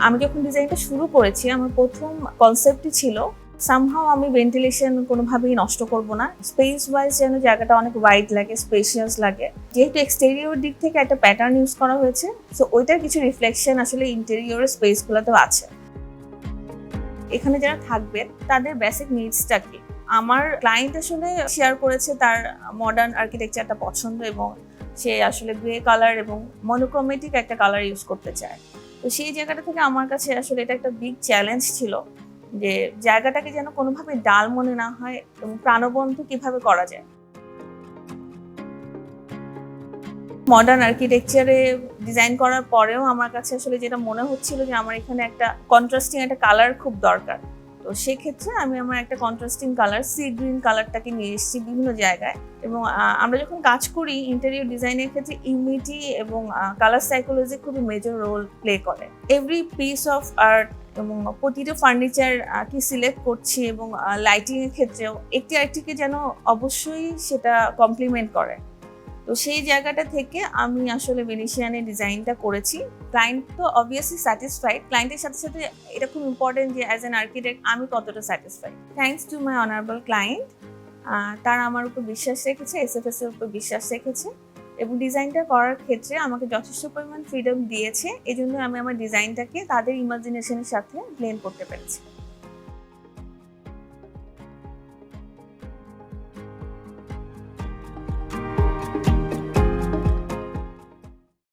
আমি যখন ডিজাইনটা শুরু করেছি আমার প্রথম কনসেপ্টই ছিল সামহাও আমি ভেন্টিলেশন কোনোভাবেই নষ্ট করব না, স্পেস ওয়াইজ যেন জায়গাটা অনেক ওয়াইড লাগে, স্পেশিয়াস লাগে। যেহেতু এক্সটেরিয়র দিক থেকে একটা প্যাটার্ন ইউজ করা হয়েছে, সো ওইটার কিছু রিফ্লেকশন আসলে ইন্টেরিয়রের স্পেসগুলোতেও আছে। এখানে যারা থাকবেন তাদের বেসিক নিডসটা কি? আমার ক্লায়েন্ট আসলে শেয়ার করেছে তার মডার্ন আর্কিটেকচারটা পছন্দ এবং সে আসলে গ্রে কালার এবং মনোক্রোমেটিক একটা কালার ইউজ করতে চায়। তো সেই জায়গাটা থেকে আমার কাছে আসলে এটা একটা বিগ চ্যালেঞ্জ ছিল যে জায়গাটাকে যেন কোনোভাবে ডাল মনে না হয় এবং প্রাণবন্ত কিভাবে করা যায়। মডার্ন আর্কিটেকচারে ডিজাইন করার পরেও আমার কাছে আসলে যেটা মনে হচ্ছিল যে আমার এখানে একটা কন্ট্রাস্টিং একটা কালার খুব দরকার। তো সেক্ষেত্রে আমি আমার একটা কন্ট্রাস্টিং কালার সি গ্রিন কালারটাকে নিয়ে এসেছি বিভিন্ন জায়গায়। এবং আমরা যখন কাজ করি ইন্টেরিয়র ডিজাইনের ক্ষেত্রে ইউনিটি এবং কালার সাইকোলজি খুবই মেজর রোল প্লে করে। এভরি পিস অফ আর্ট এবং প্রতিটা ফার্নিচার কি সিলেক্ট করছি এবং লাইটিং এর ক্ষেত্রেও একটি আরেকটিকে যেন অবশ্যই সেটা কমপ্লিমেন্ট করে। তো সেই জায়গাটা থেকে আমি আসলে ভেনিসিয়ানের ডিজাইনটা করেছি। ক্লায়েন্ট তো অবভিয়াসলি স্যাটিসফাইড। ক্লায়েন্টের সাথে সাথে এটা খুব ইম্পর্টেন্ট যে অ্যাজ অ্যান আর্কিটেক্ট আমি কতটা satisfied. Thanks to my honourable client. তারা আমার উপর বিশ্বাস রেখেছে, এসএফএস এর উপর বিশ্বাস রেখেছে এবং ডিজাইনটা করার ক্ষেত্রে আমাকে যথেষ্ট পরিমাণ ফ্রিডম দিয়েছে। এজন্য আমি আমার ডিজাইনটাকে তাদের ইমাজিনেশনের সাথে ব্লেন্ড করতে পেরেছি।